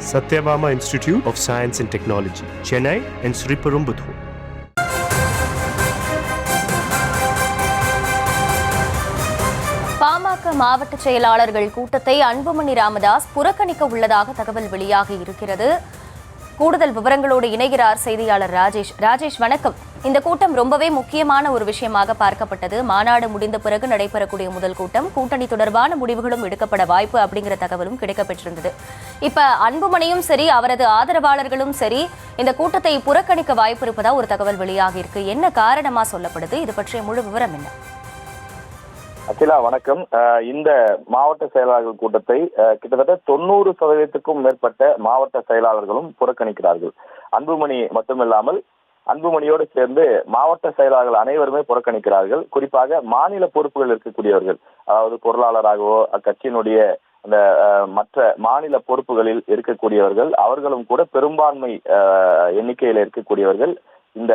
Satyabama Institute of Science and Technology, Chennai and Sriperumbudur. PMK மாவட்ட செயலாளர்கள் கூட்டத்தை அன்புமணி ராமதாஸ் புறக்கணிக்க உள்ளதாக தகவல் வெளியாகி இருக்கிறது. கூடுதல் விவரங்களோடு இணைகிறார் செய்தியாளர் ராஜேஷ். ராஜேஷ், வணக்கம். இந்த கூட்டம் ரொம்பவே முக்கியமான ஒரு விஷயமாக பார்க்கப்பட்டது. மாநாடு முடிந்த பிறகு நடைபெறக்கூடிய முதல் கூட்டம், கூட்டணி தொடர்பான முடிவுகளும் எடுக்கப்பட வாய்ப்பு அப்படிங்கிற தகவலும் கிடைக்கப்பெற்றிருந்தது. இப்ப அன்புமணியும் சரி, அவரது ஆதரவாளர்களும் சரி, இந்த கூட்டத்தை புறக்கணிக்க வாய்ப்பு இருப்பதா ஒரு தகவல் வெளியாகி இருக்கு. என்ன காரணமா சொல்லப்படுது? இது பற்றிய முழு விவரம் என்ன? அகிலா, வணக்கம். இந்த மாவட்ட செயலாளர்கள் கூட்டத்தை கிட்டத்தட்ட 90% மேற்பட்ட மாவட்ட செயலாளர்களும் புறக்கணிக்கிறார்கள். அன்புமணி மட்டுமில்லாமல் அன்புமணியோடு சேர்ந்து மாவட்ட செயலாளர்கள் அனைவருமே புறக்கணிக்கிறார்கள். குறிப்பாக மாநில பொறுப்புகள் இருக்கக்கூடியவர்கள், அதாவது பொருளாளராகவோ அக்கட்சியினுடைய அந்த மற்ற மாநில பொறுப்புகளில் இருக்கக்கூடியவர்கள், அவர்களும் கூட பெரும்பான்மை எண்ணிக்கையில் இருக்கக்கூடியவர்கள் இந்த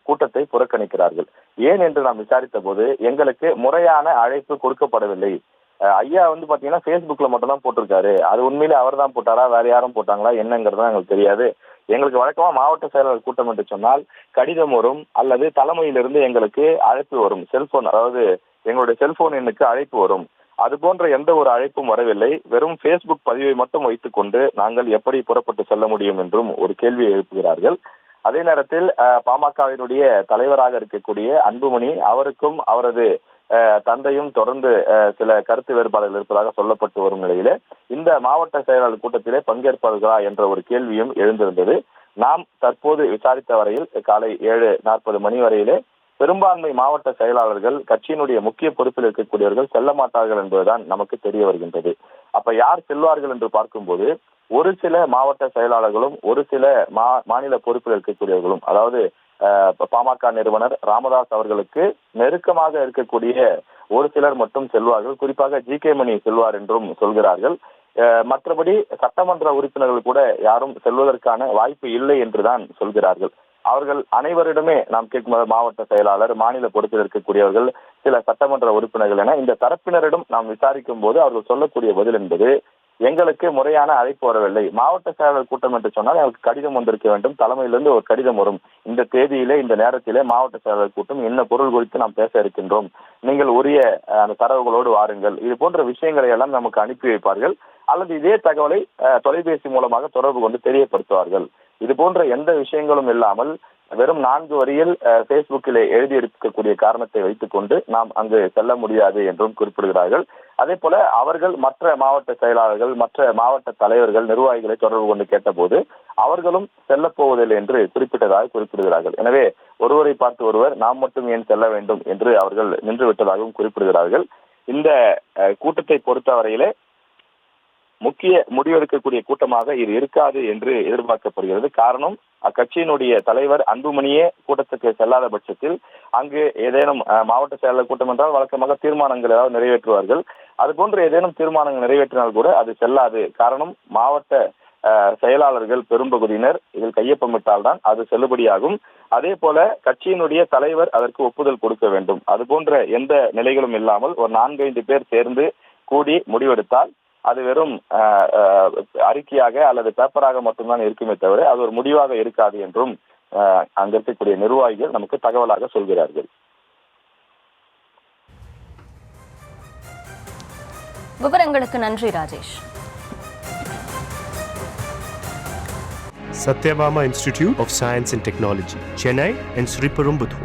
கூட்டத்தை புறக்கணிக்கிறார்கள். ஏன் என்று நாம் விசாரித்த போது எங்களுக்கு முறையான அழைப்பு கொடுக்கப்படவில்லை. ஐயா பாத்தீங்கன்னா Facebookல மட்டும் தான் போட்டிருக்காரு. அது உண்மையிலே அவர் தான் போட்டாரா, வேற யாரும் போட்டாங்களா என்னங்கிறது எங்களுக்கு தெரியாது. எங்களுக்கு வழக்கமா மாவட்ட செயலாளர் கூட்டம் என்று சொன்னால் கடிதம் வரும் அல்லது தலைமையிலிருந்து எங்களுக்கு அழைப்பு வரும். செல்போன், அதாவது எங்களுடைய செல்போன் எண்ணுக்கு அழைப்பு வரும். அது போன்ற எந்த ஒரு அழைப்பும் வரவில்லை. வெறும் Facebook பதிவை மட்டும் வைத்துக் கொண்டு நாங்கள் எப்படி புறப்பட்டு செல்ல முடியும் என்றும் ஒரு கேள்வியை எழுப்புகிறார்கள். அதே நேரத்தில் பாமகவினுடைய தலைவராக இருக்கக்கூடிய அன்புமணி, அவருக்கும் அவரது தந்தையும் தொடர்ந்து சில கருத்து வேறுபாடுகள் இருப்பதாக சொல்லப்பட்டு வரும் நிலையில இந்த மாவட்ட செயலாளர் கூட்டத்திலே பங்கேற்பார்களா என்ற ஒரு கேள்வியும் எழுந்திருந்தது. நாம் தற்போது விசாரித்த வரையில் காலை 7:40 மணி வரையிலே பெரும்பான்மை மாவட்ட செயலாளர்கள், கட்சியினுடைய முக்கிய பொறுப்பில் இருக்கக்கூடியவர்கள் செல்ல மாட்டார்கள் என்பதுதான் நமக்கு தெரிய வருகின்றது. அப்ப யார் செல்வார்கள் என்று பார்க்கும்போது ஒரு சில மாவட்ட செயலாளர்களும் ஒரு சில மாநில பொறுப்பில் இருக்கக்கூடியவர்களும், அதாவது பாமக நிறுவனர் ராமதாஸ் அவர்களுக்கு நெருக்கமாக இருக்கக்கூடிய ஒரு சிலர் மட்டும் செல்வார்கள். குறிப்பாக ஜி.கே. மணி செல்வார் என்றும் சொல்கிறார்கள். மற்றபடி சட்டமன்ற உறுப்பினர்கள் கூட யாரும் செல்வதற்கான வாய்ப்பு இல்லை என்றுதான் சொல்கிறார்கள். அவர்கள் அனைவரிடமே நாம் கேட்கும் மாவட்ட செயலாளர், மாநில பொறுப்பில் இருக்கக்கூடியவர்கள், சில சட்டமன்ற உறுப்பினர்கள் என இந்த தரப்பினரிடம் நாம் விசாரிக்கும் போது அவர்கள் சொல்லக்கூடிய பதில் என்பது, எங்களுக்கு முறையான அழைப்பு வரவில்லை. மாவட்ட செயலாளர் கூட்டம் என்று சொன்னால் எனக்கு கடிதம் வந்திருக்க வேண்டும், தலைமையிலிருந்து ஒரு கடிதம் வரும், இந்த தேதியிலே இந்த நேரத்திலே மாவட்ட செயலாளர் கூட்டம், என்ன பொருள் குறித்து நாம் பேச இருக்கின்றோம், நீங்கள் உரிய அந்த தரவுகளோடு வாருங்கள், இது போன்ற விஷயங்களை எல்லாம் நமக்கு அனுப்பி வைப்பார்கள். அல்லது இதே தகவலை தொலைபேசி மூலமாக தொடர்பு கொண்டு தெரியப்படுத்துவார்கள். இது போன்ற எந்த விஷயங்களும் இல்லாமல் வெறும் 4 வரியில் Facebookல எழுதியிருக்கக்கூடிய காரணத்தை வைத்துக் கொண்டு நாம் அங்கு செல்ல முடியாது என்றும் குறிப்பிடுகிறார்கள். அதே போல அவர்கள் மற்ற மாவட்ட செயலாளர்கள், மற்ற மாவட்ட தலைவர்கள், நிர்வாகிகளை தொடர்பு கொண்டு கேட்டபோது அவர்களும் செல்ல போவதில்லை என்று குறிப்பிட்டதாக குறிப்பிடுகிறார்கள். எனவே ஒருவரை பார்த்து ஒருவர் நாம் மட்டும் ஏன் செல்ல வேண்டும் என்று அவர்கள் நின்று விட்டதாகவும் குறிப்பிடுகிறார்கள். இந்த கூட்டத்தை பொறுத்தவரையிலே முக்கிய முடிவெடுக்கக்கூடிய கூட்டமாக இது இருக்காது என்று எதிர்பார்க்கப்படுகிறது. காரணம், அக்கட்சியினுடைய தலைவர் அன்புமணியே கூட்டத்துக்கு செல்லாத பட்சத்தில் அங்கு ஏதேனும் மாவட்ட செயலாளர் கூட்டம் என்றால் வழக்கமாக தீர்மானங்கள் ஏதாவது நிறைவேற்றுவார்கள். அது போன்ற ஏதேனும் தீர்மானங்கள் நிறைவேற்றினால் கூட அது செல்லாது. காரணம், மாவட்ட செயலாளர்கள் பெரும்பகுதியினர் இதில் கையொப்பமிட்டால்தான் அது செல்லுபடியாகும். அதே போல கட்சியினுடைய தலைவர் அதற்கு ஒப்புதல் கொடுக்க வேண்டும். அது போன்ற எந்த நிலைகளும் இல்லாமல் ஒரு 4-5 பேர் சேர்ந்து கூடி முடிவெடுத்தால் அது வெறும் அறிக்கையாக அல்லது பேப்பராக மட்டும்தான் இருக்குமே தவிர அது ஒரு முடிவாக இருக்காது என்றும் அங்க இருக்கக்கூடிய நிர்வாகிகள் நமக்கு தகவலாக சொல்கிறார்கள். விவரங்களுக்கு நன்றி Rajesh. Satyabama Institute of Science and Technology, Chennai and Sriperumbudur.